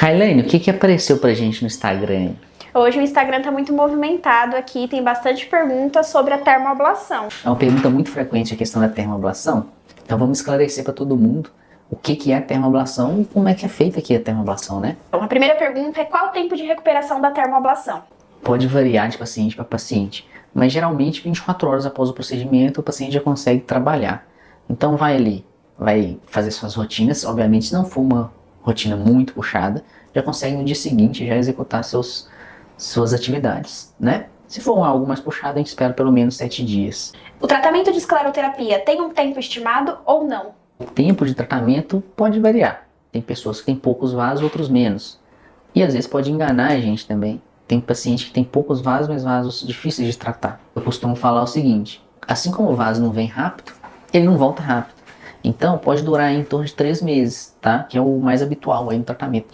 Kailane, o que que apareceu pra gente no Instagram? Hoje o Instagram tá muito movimentado aqui, tem bastante perguntas sobre a termoablação. É uma pergunta muito frequente a questão da termoablação. Então vamos esclarecer para todo mundo o que que é a termoablação e como é que é feita aqui a termoablação, né? Então, a primeira pergunta é qual o tempo de recuperação da termoablação? Pode variar de paciente para paciente, mas geralmente 24 horas após o procedimento o paciente já consegue trabalhar. Então vai fazer suas rotinas, obviamente se não for uma rotina muito puxada, já consegue no dia seguinte já executar suas atividades, né? Se for algo mais puxado, a gente espera pelo menos 7 dias. O tratamento de escleroterapia tem um tempo estimado ou não? O tempo de tratamento pode variar. Tem pessoas que têm poucos vasos, outros menos. E às vezes pode enganar a gente também. Tem paciente que tem poucos vasos, mas vasos difíceis de tratar. Eu costumo falar o seguinte, assim como o vaso não vem rápido, ele não volta rápido. Então pode durar em torno de 3 meses, tá? Que é o mais habitual aí no tratamento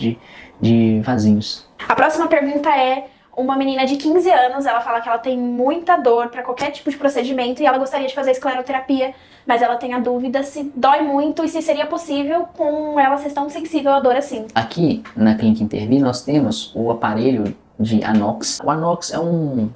de vasinhos. A próxima pergunta é uma menina de 15 anos, ela fala que ela tem muita dor para qualquer tipo de procedimento e ela gostaria de fazer escleroterapia, mas ela tem a dúvida se dói muito e se seria possível com ela ser tão sensível à dor assim. Aqui na Clínica Intervi nós temos o aparelho de anox. O anox é um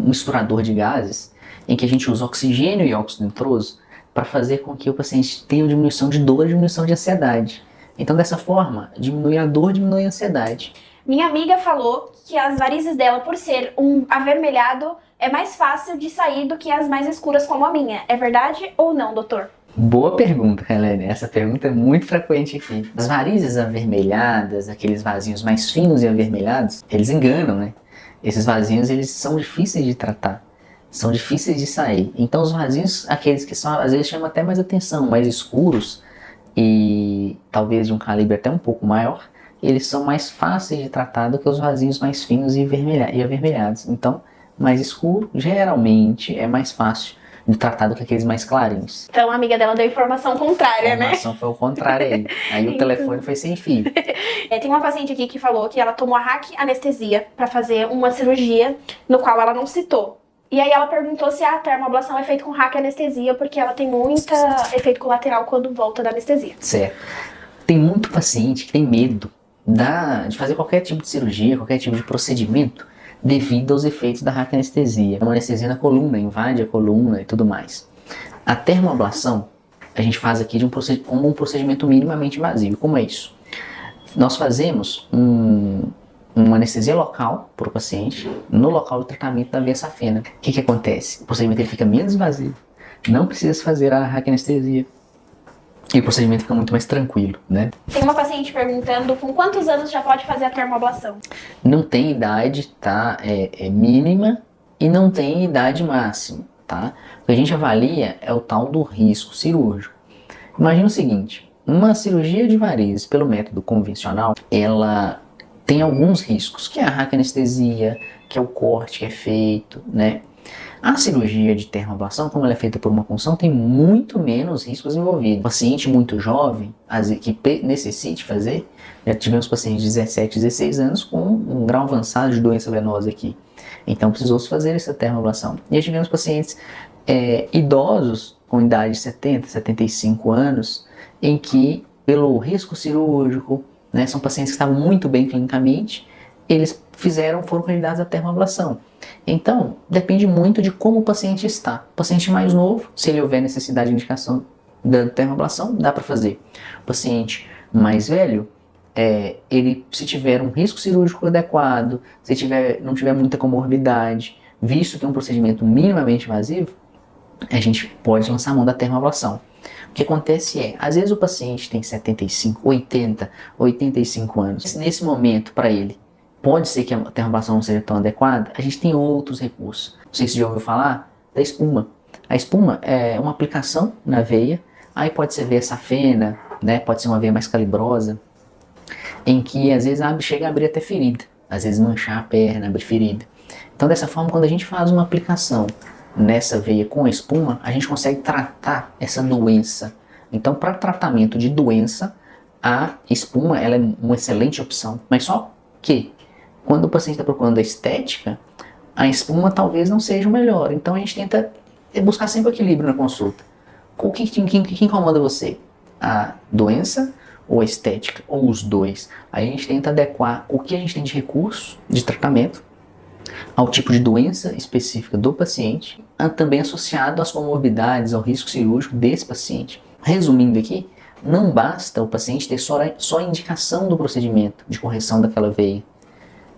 misturador de gases em que a gente usa oxigênio e óxido nitroso para fazer com que o paciente tenha diminuição de dor e diminuição de ansiedade. Então dessa forma, diminui a dor, diminui a ansiedade. Minha amiga falou que as varizes dela, por ser um avermelhado, é mais fácil de sair do que as mais escuras como a minha. É verdade ou não, doutor? Boa pergunta, Helene. Essa pergunta é muito frequente aqui. As varizes avermelhadas, aqueles vasinhos mais finos e avermelhados, eles enganam, né? Esses vasinhos, eles são difíceis de tratar, são difíceis de sair. Então os vasinhos, aqueles que são, às vezes chamam até mais atenção, mais escuros e talvez de um calibre até um pouco maior, eles são mais fáceis de tratar do que os vasinhos mais finos e avermelhados. Então, mais escuro, geralmente, é mais fácil de tratar do que aqueles mais clarinhos. Então a amiga dela deu informação contrária, né? A informação foi o contrário aí. Aí o telefone foi sem fio. Tem uma paciente aqui que falou que ela tomou a hack anestesia para fazer uma cirurgia no qual ela não citou. E aí ela perguntou se a termoablação é feita com hack anestesia, porque ela tem muito efeito colateral quando volta da anestesia. Certo. Tem muito paciente que tem medo de fazer qualquer tipo de cirurgia, qualquer tipo de procedimento, devido aos efeitos da hack anestesia. É uma anestesia na coluna, invade a coluna e tudo mais. A termoablação, a gente faz aqui como um procedimento minimamente invasivo. Como é isso? Nós fazemos uma anestesia local para o paciente, no local de tratamento da veia safena. O que acontece? O procedimento ele fica menos invasivo, não precisa fazer a hack anestesia. E o procedimento fica muito mais tranquilo, né? Tem uma paciente perguntando com quantos anos já pode fazer a termoablação? Não tem idade, tá? É mínima e não tem idade máxima, tá? O que a gente avalia é o tal do risco cirúrgico. Imagina o seguinte, uma cirurgia de varizes pelo método convencional, ela tem alguns riscos, que é a hack anestesia, que é o corte que é feito, né? A cirurgia de termoablação, como ela é feita por uma punção, tem muito menos riscos envolvidos. Paciente muito jovem, que necessite fazer, já tivemos pacientes de 17, 16 anos com um grau avançado de doença venosa aqui. Então precisou-se fazer essa termoablação. E já tivemos pacientes idosos com idade de 70, 75 anos, em que, pelo risco cirúrgico, né, são pacientes que estavam muito bem clinicamente, eles foram candidatos à termoablação. Então, depende muito de como o paciente está. O paciente mais novo, se ele houver necessidade de indicação da termoablação, dá para fazer. O paciente mais velho, ele, se tiver um risco cirúrgico adequado, se não tiver muita comorbidade, visto que é um procedimento minimamente invasivo, a gente pode lançar a mão da termoablação. O que acontece é, às vezes o paciente tem 75, 80, 85 anos. Nesse momento, para ele, pode ser que a termoablação não seja tão adequada, a gente tem outros recursos. Não sei se você já ouviu falar da espuma. A espuma é uma aplicação na veia, aí pode ser veia safena, né? Pode ser uma veia mais calibrosa, em que às vezes chega a abrir até ferida, às vezes manchar a perna, abrir ferida. Então dessa forma, quando a gente faz uma aplicação nessa veia com a espuma, a gente consegue tratar essa doença. Então para tratamento de doença, a espuma ela é uma excelente opção, mas só que quando o paciente está procurando a estética, a espuma talvez não seja o melhor. Então a gente tenta buscar sempre o equilíbrio na consulta. O que incomoda você? A doença ou a estética, ou os dois. Aí a gente tenta adequar o que a gente tem de recurso, de tratamento, ao tipo de doença específica do paciente, também associado às comorbidades, ao risco cirúrgico desse paciente. Resumindo aqui, não basta o paciente ter só a indicação do procedimento de correção daquela veia.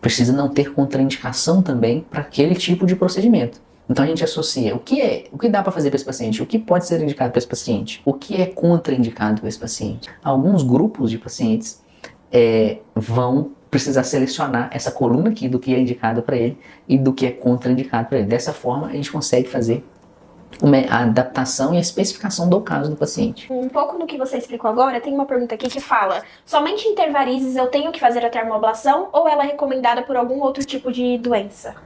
Precisa não ter contraindicação também para aquele tipo de procedimento. Então a gente associa o que dá para fazer para esse paciente, o que pode ser indicado para esse paciente, o que é contraindicado para esse paciente. Alguns grupos de pacientes vão precisar selecionar essa coluna aqui do que é indicado para ele e do que é contraindicado para ele. Dessa forma a gente consegue fazer a adaptação e a especificação do caso do paciente. Um pouco no que você explicou agora, tem uma pergunta aqui que fala: somente em ter varizes eu tenho que fazer a termoablação ou ela é recomendada por algum outro tipo de doença?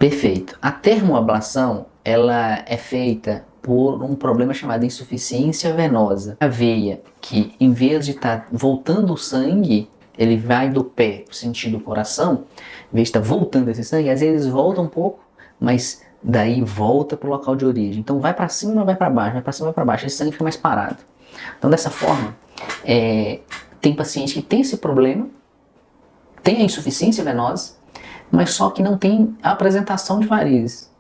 Perfeito. A termoablação, ela é feita por um problema chamado insuficiência venosa. A veia, que em vez de estar voltando o sangue, ele vai do pé para o sentido do coração, em vez de estar voltando esse sangue, às vezes volta um pouco, mas daí volta para o local de origem. Então vai para cima, vai para baixo, vai para cima, vai para baixo, esse sangue fica mais parado. Então dessa forma, tem paciente que tem esse problema, tem a insuficiência venosa, mas só que não tem a apresentação de varizes.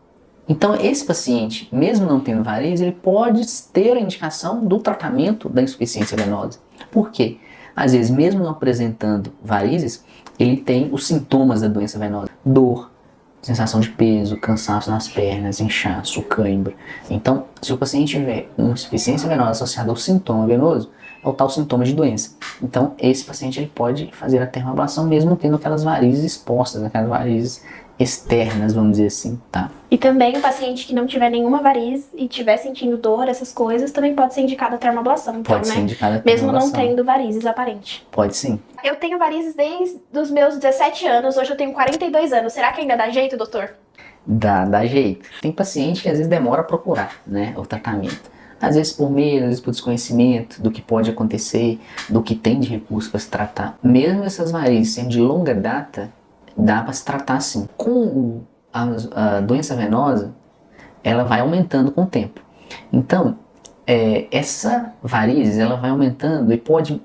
Então esse paciente, mesmo não tendo varizes, ele pode ter a indicação do tratamento da insuficiência venosa. Por quê? Às vezes, mesmo não apresentando varizes, ele tem os sintomas da doença venosa: dor, sensação de peso, cansaço nas pernas, inchaço, cãibra. Então, se o paciente tiver uma insuficiência venosa associada ao sintoma venoso, é o tal sintoma de doença. Então, esse paciente ele pode fazer a termoablação mesmo tendo aquelas varizes expostas, aquelas varizes externas, vamos dizer assim, tá? E também o paciente que não tiver nenhuma variz e estiver sentindo dor, essas coisas, também pode ser indicada a termoablação. Então, Pode ser indicada a mesmo termoablação. não tendo varizes aparentes. Pode sim. Eu tenho varizes desde os meus 17 anos, hoje eu tenho 42 anos. Será que ainda dá jeito, doutor? Dá jeito. Tem paciente que às vezes demora a procurar, né, o tratamento. Às vezes por medo, às vezes por desconhecimento do que pode acontecer, do que tem de recurso para se tratar. Mesmo essas varizes sendo de longa data, dá para se tratar sim. Com a doença venosa, ela vai aumentando com o tempo. Então, essa varizes, ela vai aumentando e pode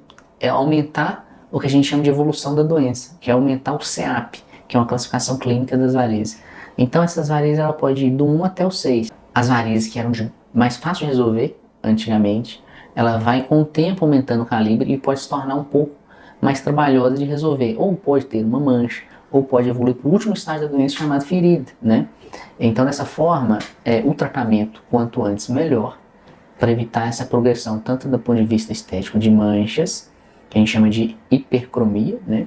aumentar o que a gente chama de evolução da doença, que é aumentar o CEAP, que é uma classificação clínica das varizes. Então, essas varizes, ela pode ir do 1 até o 6. As varizes que eram mais fáceis de resolver antigamente, ela vai com o tempo aumentando o calibre e pode se tornar um pouco mais trabalhosa de resolver. Ou pode ter uma mancha, ou pode evoluir para o último estágio da doença chamado ferida, né? Então, dessa forma, o tratamento, quanto antes, melhor, para evitar essa progressão, tanto do ponto de vista estético de manchas, que a gente chama de hipercromia, né?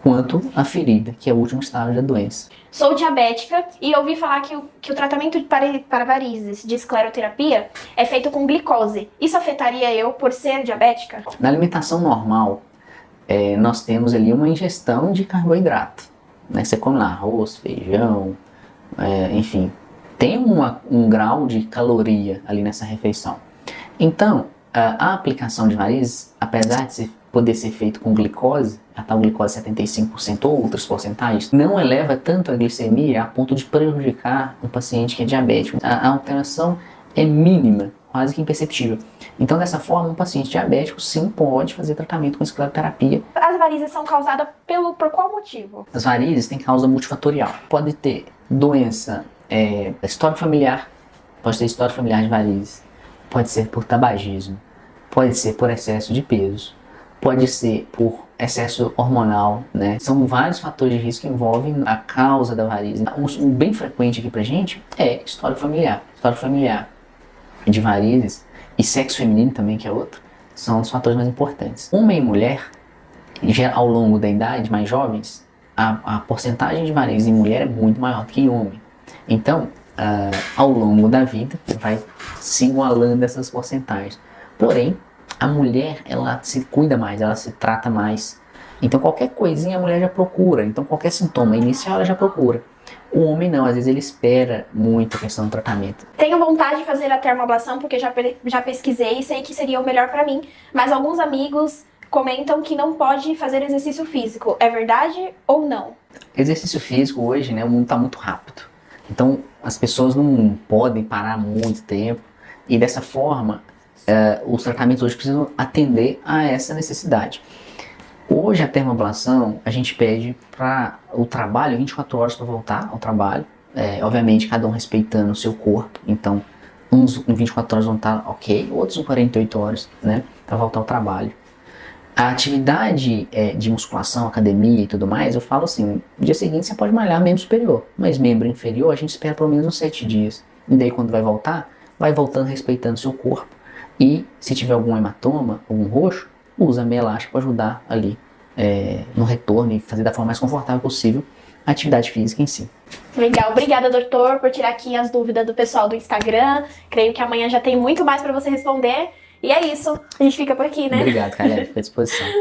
Quanto a ferida, que é o último estágio da doença. Sou diabética e ouvi falar que o tratamento para varizes de escleroterapia é feito com glicose. Isso afetaria eu por ser diabética? Na alimentação normal, nós temos ali uma ingestão de carboidrato, né? Você come lá arroz, feijão, enfim, tem um grau de caloria ali nessa refeição. Então, a aplicação de varizes, apesar de poder ser feito com glicose, a tal glicose 75% ou outras porcentagens, não eleva tanto a glicemia a ponto de prejudicar um paciente que é diabético. A alteração é mínima, quase que imperceptível. Então, dessa forma, um paciente diabético sim pode fazer tratamento com escleroterapia. As varizes são causadas por qual motivo? As varizes têm causa multifatorial. Pode ter doença, história familiar, pode ter história familiar de varizes, pode ser por tabagismo, pode ser por excesso de peso, pode ser por excesso hormonal, né? São vários fatores de risco que envolvem a causa da varize. Um bem frequente aqui pra gente é história familiar. História familiar de varizes e sexo feminino também, que é outro, são os fatores mais importantes. Homem e mulher, ao longo da idade, mais jovens, a porcentagem de varizes em mulher é muito maior do que em homem. Então, ao longo da vida, vai se igualando essas porcentagens. Porém, a mulher, ela se cuida mais, ela se trata mais. Então, qualquer coisinha a mulher já procura. Então, qualquer sintoma inicial ela já procura. O homem não, às vezes ele espera muito a questão do tratamento. Tenho vontade de fazer a termoablação porque já pesquisei e sei que seria o melhor pra mim. Mas alguns amigos comentam que não pode fazer exercício físico. É verdade ou não? Exercício físico hoje, né, o mundo está muito rápido. Então, as pessoas não podem parar muito tempo. E dessa forma, os tratamentos hoje precisam atender a essa necessidade. Hoje a termoablação, a gente pede para o trabalho 24 horas para voltar ao trabalho. Obviamente cada um respeitando o seu corpo, então uns em 24 horas vão estar ok, outros em 48 horas, né, para voltar ao trabalho. A atividade de musculação, academia e tudo mais, eu falo assim, no dia seguinte você pode malhar membro superior, mas membro inferior a gente espera pelo menos uns 7 dias. E daí quando vai voltando respeitando o seu corpo. E se tiver algum hematoma, algum roxo, usa meia elástica para ajudar ali no retorno e fazer da forma mais confortável possível a atividade física em si. Legal, obrigada, doutor, por tirar aqui as dúvidas do pessoal do Instagram. Creio que amanhã já tem muito mais para você responder. E é isso, a gente fica por aqui, né? Obrigado, Karen, à disposição.